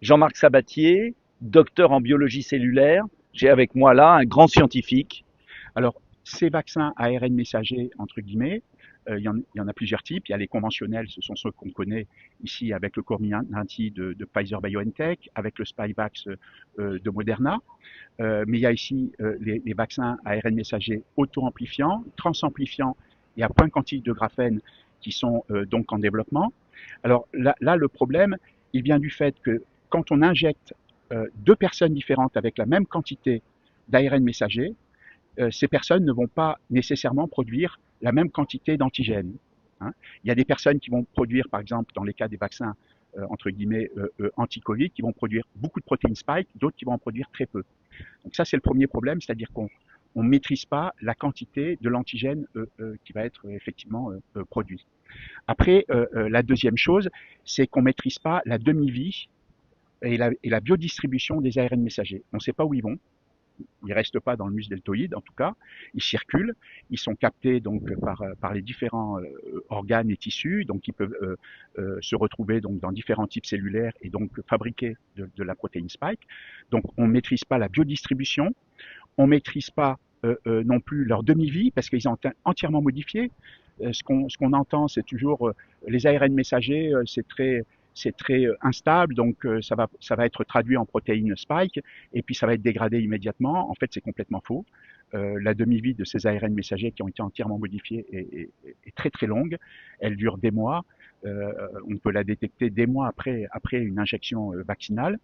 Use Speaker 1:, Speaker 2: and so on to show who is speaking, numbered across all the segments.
Speaker 1: Jean-Marc Sabatier, docteur en biologie cellulaire. J'ai avec moi là un grand scientifique.
Speaker 2: Alors, ces vaccins à ARN messager, entre guillemets, il y en a plusieurs types. Il y a les conventionnels, ce sont ceux qu'on connaît ici avec le Comirnaty de Pfizer-BioNTech, avec le Spikevax de Moderna. Mais il y a ici les vaccins à ARN messager auto-amplifiants, transamplifiants et à point quantique de graphène qui sont donc en développement. Alors là, le problème, il vient du fait que quand on injecte deux personnes différentes avec la même quantité d'ARN messager, ces personnes ne vont pas nécessairement produire la même quantité d'antigènes. Hein. Il y a des personnes qui vont produire, par exemple, dans les cas des vaccins entre guillemets anti-Covid, qui vont produire beaucoup de protéines spike, d'autres qui vont en produire très peu. Donc ça, c'est le premier problème, c'est-à-dire qu'on ne maîtrise pas la quantité de l'antigène qui va être effectivement produit. Après, la deuxième chose, c'est qu'on ne maîtrise pas la demi-vie et la biodistribution des ARN messagers. On ne sait pas où ils vont. Ils restent pas dans le muscle deltoïde, en tout cas. Ils circulent. Ils sont captés donc par les différents organes et tissus. Donc, ils peuvent se retrouver donc dans différents types cellulaires et donc fabriquer de la protéine spike. Donc, on ne maîtrise pas la biodistribution. On ne maîtrise pas non plus leur demi-vie parce qu'ils sont entièrement modifiés. Ce qu'on entend, c'est toujours les ARN messagers, c'est très instable, donc ça va être traduit en protéines spike, et puis ça va être dégradé immédiatement. En fait, c'est complètement faux. La demi-vie de ces ARN messagers qui ont été entièrement modifiés est très très longue. Elle dure des mois. On peut la détecter des mois après une injection vaccinale.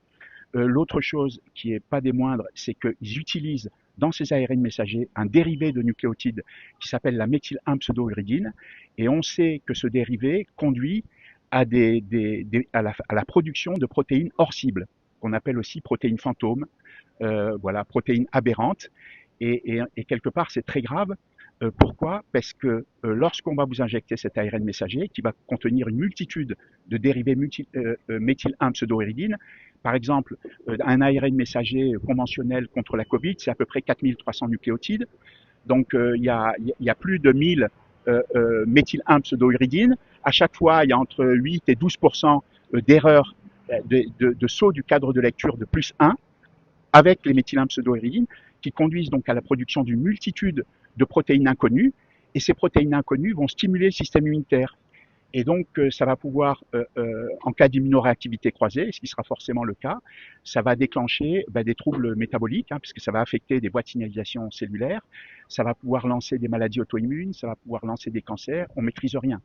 Speaker 2: L'autre chose qui est pas des moindres, c'est qu'ils utilisent dans ces ARN messagers un dérivé de nucléotide qui s'appelle la méthyl-1-pseudouridine, et on sait que ce dérivé conduit à la production de protéines hors cible, qu'on appelle aussi protéines fantômes, voilà, protéines aberrantes, et quelque part c'est très grave. Pourquoi? Parce que lorsqu'on va vous injecter cet ARN messager qui va contenir une multitude de dérivés méthyl-1-pseudouridine, par exemple, un ARN messager conventionnel contre la Covid, c'est à peu près 4300 nucléotides. Donc, il y a plus de 1000 méthyl-1-pseudouridine. À chaque fois, il y a entre 8 et 12% d'erreurs de saut du cadre de lecture de plus 1 avec les méthylènes-pseudoéridines qui conduisent donc à la production d'une multitude de protéines inconnues. Et ces protéines inconnues vont stimuler le système immunitaire. Et donc, ça va pouvoir, en cas d'immunoréactivité croisée, ce qui sera forcément le cas, ça va déclencher des troubles métaboliques, puisque ça va affecter des voies de signalisation cellulaire, ça va pouvoir lancer des maladies auto-immunes, ça va pouvoir lancer des cancers, on ne maîtrise rien.